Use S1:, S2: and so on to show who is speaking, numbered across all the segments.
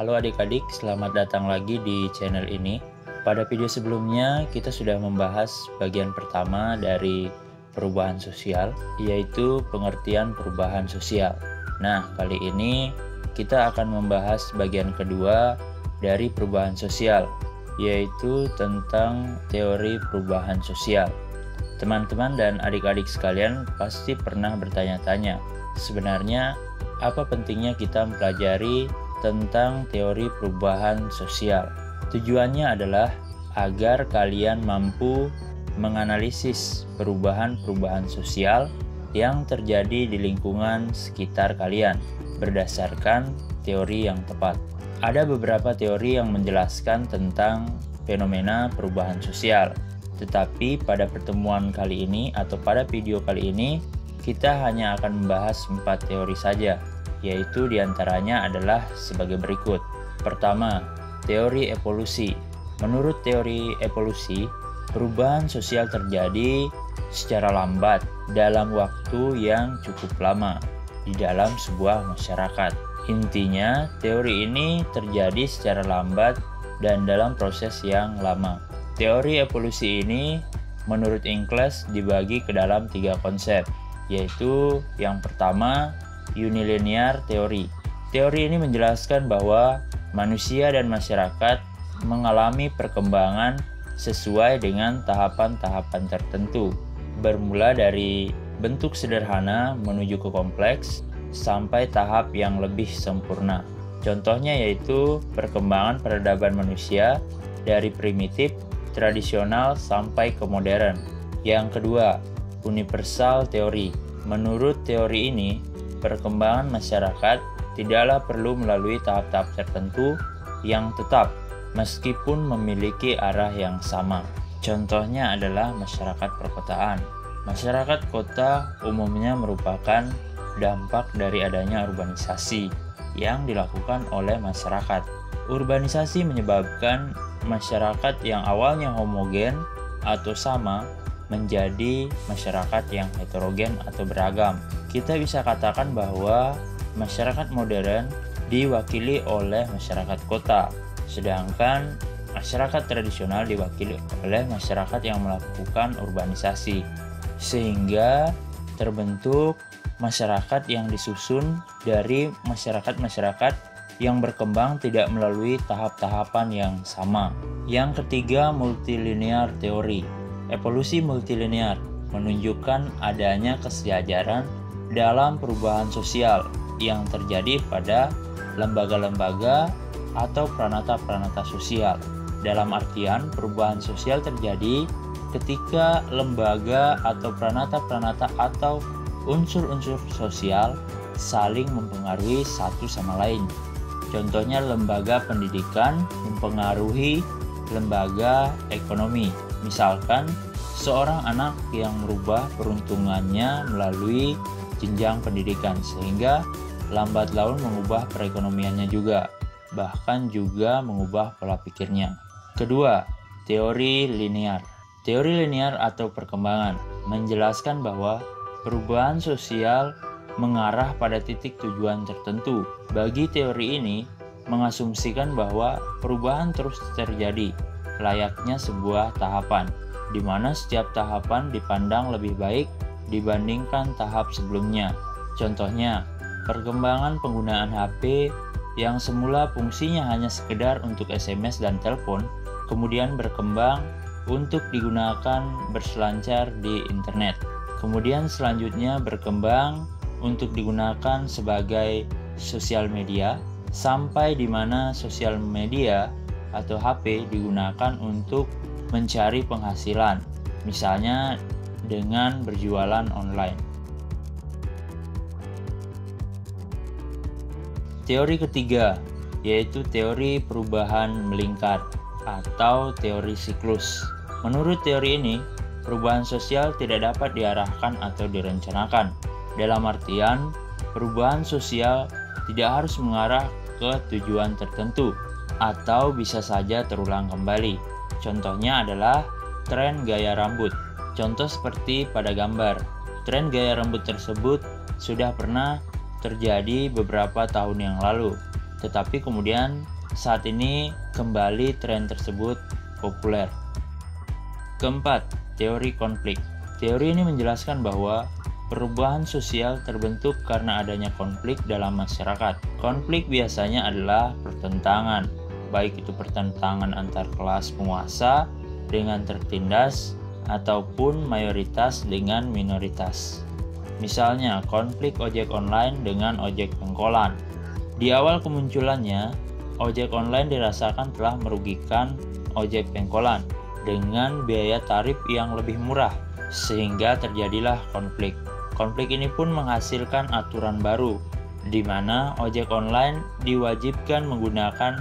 S1: Halo adik-adik, selamat datang lagi di channel ini. Pada video sebelumnya, kita sudah membahas bagian pertama dari perubahan sosial, yaitu pengertian perubahan sosial. Nah, kali ini kita akan membahas bagian kedua dari perubahan sosial, yaitu tentang teori perubahan sosial. Teman-teman dan adik-adik sekalian pasti pernah bertanya-tanya, sebenarnya apa pentingnya kita mempelajari tentang teori perubahan sosial? Tujuannya adalah agar kalian mampu menganalisis perubahan-perubahan sosial yang terjadi di lingkungan sekitar kalian berdasarkan teori yang tepat. Ada beberapa teori yang menjelaskan tentang fenomena perubahan sosial, tetapi pada pertemuan kali ini atau pada video kali ini kita hanya akan membahas 4 teori saja, yaitu diantaranya adalah sebagai berikut. Pertama, teori evolusi. Menurut teori evolusi, perubahan sosial terjadi secara lambat dalam waktu yang cukup lama di dalam sebuah masyarakat. Intinya, teori ini terjadi secara lambat dan dalam proses yang lama. Teori evolusi ini menurut Ingles dibagi ke dalam 3 konsep, yaitu yang pertama, unilinear teori. Teori ini menjelaskan bahwa manusia dan masyarakat mengalami perkembangan sesuai dengan tahapan-tahapan tertentu, bermula dari bentuk sederhana menuju ke kompleks sampai tahap yang lebih sempurna. Contohnya yaitu perkembangan peradaban manusia dari primitif, tradisional sampai ke modern. Yang kedua, universal teori. Menurut teori ini, perkembangan masyarakat tidaklah perlu melalui tahap-tahap tertentu yang tetap, meskipun memiliki arah yang sama. Contohnya adalah masyarakat perkotaan. Masyarakat kota umumnya merupakan dampak dari adanya urbanisasi yang dilakukan oleh masyarakat. Urbanisasi menyebabkan masyarakat yang awalnya homogen atau sama menjadi masyarakat yang heterogen atau beragam. Kita bisa katakan bahwa masyarakat modern diwakili oleh masyarakat kota, sedangkan masyarakat tradisional diwakili oleh masyarakat yang melakukan urbanisasi, sehingga terbentuk masyarakat yang disusun dari masyarakat-masyarakat yang berkembang tidak melalui tahap-tahapan yang sama. Yang ketiga, multilinear teori. Evolusi multilinear menunjukkan adanya kesejajaran dalam perubahan sosial yang terjadi pada lembaga-lembaga atau pranata-pranata sosial. Dalam artian, perubahan sosial terjadi ketika lembaga atau pranata-pranata atau unsur-unsur sosial saling mempengaruhi satu sama lain. Contohnya, lembaga pendidikan mempengaruhi lembaga ekonomi. Misalkan, seorang anak yang merubah peruntungannya melalui jenjang pendidikan, sehingga lambat laun mengubah perekonomiannya juga, bahkan juga mengubah pola pikirnya. Kedua, teori linear. Teori linear atau perkembangan menjelaskan bahwa perubahan sosial mengarah pada titik tujuan tertentu. Bagi teori ini, mengasumsikan bahwa perubahan terus terjadi, layaknya sebuah tahapan, di mana setiap tahapan dipandang lebih baik dibandingkan tahap sebelumnya. Contohnya, perkembangan penggunaan HP yang semula fungsinya hanya sekedar untuk SMS dan telepon, kemudian berkembang untuk digunakan berselancar di internet. Kemudian selanjutnya berkembang untuk digunakan sebagai sosial media, sampai di mana sosial media atau HP digunakan untuk mencari penghasilan, misalnya dengan berjualan online. Teori ketiga yaitu teori perubahan melingkar atau teori siklus. Menurut teori ini, perubahan sosial tidak dapat diarahkan atau direncanakan. Dalam artian, perubahan sosial tidak harus mengarah ke tujuan tertentu atau bisa saja terulang kembali. Contohnya adalah tren gaya rambut. Contoh seperti pada gambar, tren gaya rambut tersebut sudah pernah terjadi beberapa tahun yang lalu. tetapi kemudian saat ini kembali tren tersebut populer. Keempat, teori konflik. Teori ini menjelaskan bahwa perubahan sosial terbentuk karena adanya konflik dalam masyarakat. Konflik biasanya adalah pertentangan, baik itu pertentangan antar kelas penguasa dengan tertindas ataupun mayoritas dengan minoritas. Misalnya, konflik ojek online dengan ojek pengkolan. Di awal kemunculannya, ojek online dirasakan telah merugikan ojek pengkolan dengan biaya tarif yang lebih murah, sehingga terjadilah konflik. Konflik ini pun menghasilkan aturan baru, di mana ojek online diwajibkan menggunakan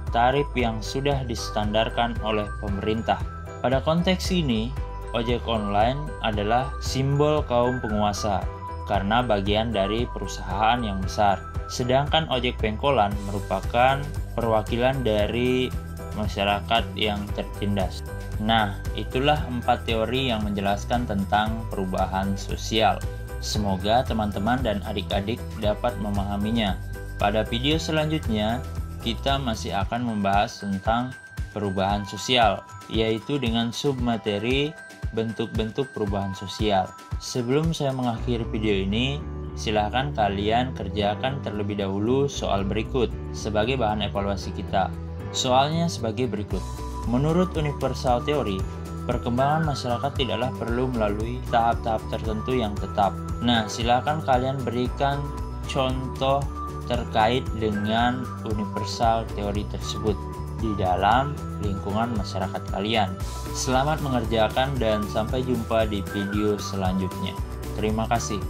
S1: tarif yang sudah distandarkan oleh pemerintah. Pada konteks ini, ojek online adalah simbol kaum penguasa karena bagian dari perusahaan yang besar. Sedangkan ojek pengkolan merupakan perwakilan dari masyarakat yang tertindas. Nah, itulah 4 teori yang menjelaskan tentang perubahan sosial. Semoga teman-teman dan adik-adik dapat memahaminya. Pada video selanjutnya, kita masih akan membahas tentang perubahan sosial, yaitu dengan submateri bentuk-bentuk perubahan sosial. Sebelum saya mengakhiri video ini, silahkan kalian kerjakan terlebih dahulu soal berikut sebagai bahan evaluasi kita. Soalnya sebagai berikut. Menurut universal teori, perkembangan masyarakat tidaklah perlu melalui tahap-tahap tertentu yang tetap. Nah, silakan kalian berikan contoh terkait dengan universal teori tersebut di dalam lingkungan masyarakat kalian. Selamat mengerjakan dan sampai jumpa di video selanjutnya. Terima kasih.